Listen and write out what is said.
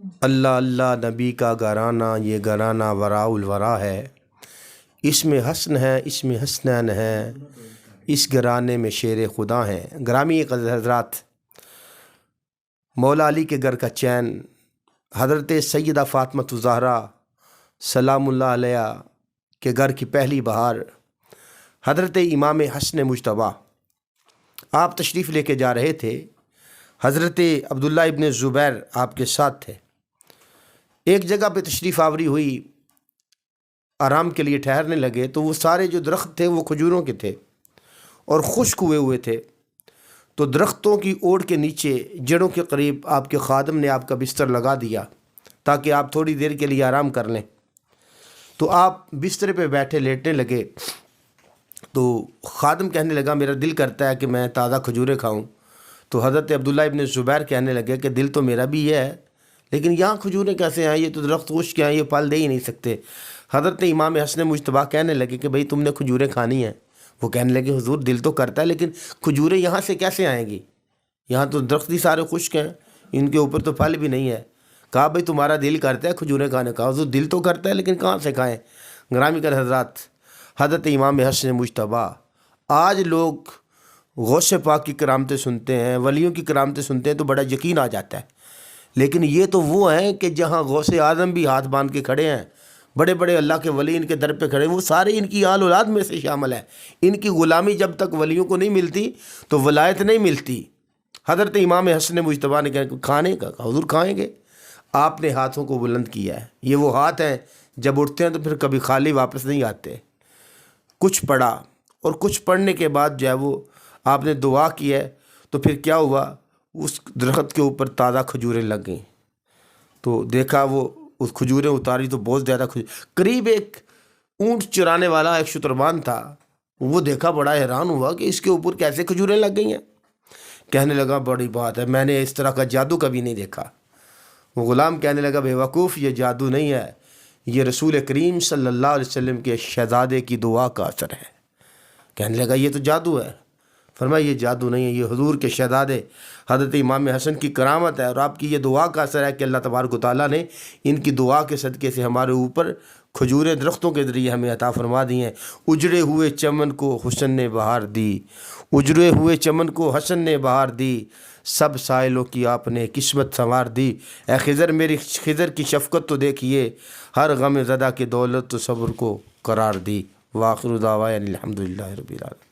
اللہ اللہ نبی کا گھرانہ، یہ گھرانہ وراء الورا ہے، اس میں حسن ہے، اس میں حسنین ہے، اس گھرانے میں شیر خدا ہیں۔ گرامی حضرات، مولا علی کے گھر کا چین، حضرت سیدہ فاطمہ الزہرا سلام اللہ علیہ کے گھر کی پہلی بہار، حضرت امام حسن مجتبیٰ، آپ تشریف لے کے جا رہے تھے۔ حضرت عبداللہ ابن زبیر آپ کے ساتھ تھے۔ ایک جگہ پہ تشریف آوری ہوئی، آرام کے لیے ٹھہرنے لگے تو وہ سارے جو درخت تھے وہ کھجوروں کے تھے اور خشک ہوئے تھے، تو درختوں کی اوڑ کے نیچے جڑوں کے قریب آپ کے خادم نے آپ کا بستر لگا دیا تاکہ آپ تھوڑی دیر کے لیے آرام کر لیں۔ تو آپ بستر پہ بیٹھے لیٹنے لگے تو خادم کہنے لگا میرا دل کرتا ہے کہ میں تازہ کھجوریں کھاؤں۔ تو حضرت عبداللہ ابن زبیر کہنے لگے کہ دل تو میرا بھی یہ ہے، لیکن یہاں کھجوریں کیسے ہیں؟ یہ تو درخت خشک ہیں، یہ پھل دے ہی نہیں سکتے۔ حضرت امام حسن مجتبیٰ کہنے لگے کہ بھئی تم نے کھجوریں کھانی ہیں؟ وہ کہنے لگے حضور دل تو کرتا ہے، لیکن کھجوریں یہاں سے کیسے آئیں گی؟ یہاں تو درخت ہی سارے خشک ہیں، ان کے اوپر تو پھل بھی نہیں ہے۔ کہا بھئی تمہارا دل کرتا ہے کھجوریں کھانے کا؟ حضور دل تو کرتا ہے، لیکن کہاں سے کھائیں؟ گرامی کے حضرات، حضرت امام حسن مجتبیٰ، آج لوگ غوث پاک کی کرامتیں سنتے ہیں، ولیوں کی کرامتیں سنتے ہیں تو بڑا یقین آ جاتا ہے، لیکن یہ تو وہ ہیں کہ جہاں غوث اعظم بھی ہاتھ باندھ کے کھڑے ہیں، بڑے بڑے اللہ کے ولی ان کے در پہ کھڑے ہیں، وہ سارے ان کی آل اولاد میں سے شامل ہیں۔ ان کی غلامی جب تک ولیوں کو نہیں ملتی تو ولایت نہیں ملتی۔ حضرت امام حسن مجتبیٰ نے کہا کھانے کا؟ حضور کھائیں گے۔ آپ نے ہاتھوں کو بلند کیا ہے، یہ وہ ہاتھ ہیں جب اٹھتے ہیں تو پھر کبھی خالی واپس نہیں آتے۔ کچھ پڑھا اور کچھ پڑھنے کے بعد جو ہے وہ آپ نے دعا کی ہے، تو پھر کیا ہوا؟ اس درخت کے اوپر تازہ کھجوریں لگ گئیں۔ تو دیکھا وہ اس کھجوریں اتاری تو بہت زیادہ قریب ایک اونٹ چرانے والا ایک شتربان تھا، وہ دیکھا بڑا حیران ہوا کہ اس کے اوپر کیسے کھجوریں لگ گئی ہیں۔ کہنے لگا بڑی بات ہے، میں نے اس طرح کا جادو کبھی نہیں دیکھا۔ وہ غلام کہنے لگا بے وقوف، یہ جادو نہیں ہے، یہ رسول کریم صلی اللہ علیہ وسلم کے شہزادے کی دعا کا اثر ہے۔ کہنے لگا یہ تو جادو ہے۔ فرمایا یہ جادو نہیں ہے، یہ حضور کے شہزادے حضرت امام حسن کی کرامت ہے، اور آپ کی یہ دعا کا اثر ہے کہ اللہ تبارک و تعالیٰ نے ان کی دعا کے صدقے سے ہمارے اوپر کھجوریں درختوں کے ذریعے ہمیں عطا فرما دی ہیں۔ اجڑے ہوئے چمن کو حسن نے بہار دی، اجڑے ہوئے چمن کو حسن نے بہار دی، سب سائلوں کی آپ نے قسمت سنوار دی۔ اے خضر میری خضر کی شفقت تو دیکھیے، ہر غم زدہ کے دولت و صبر کو قرار دی۔ وآخر دعوانا الحمدللہ رب العالمین۔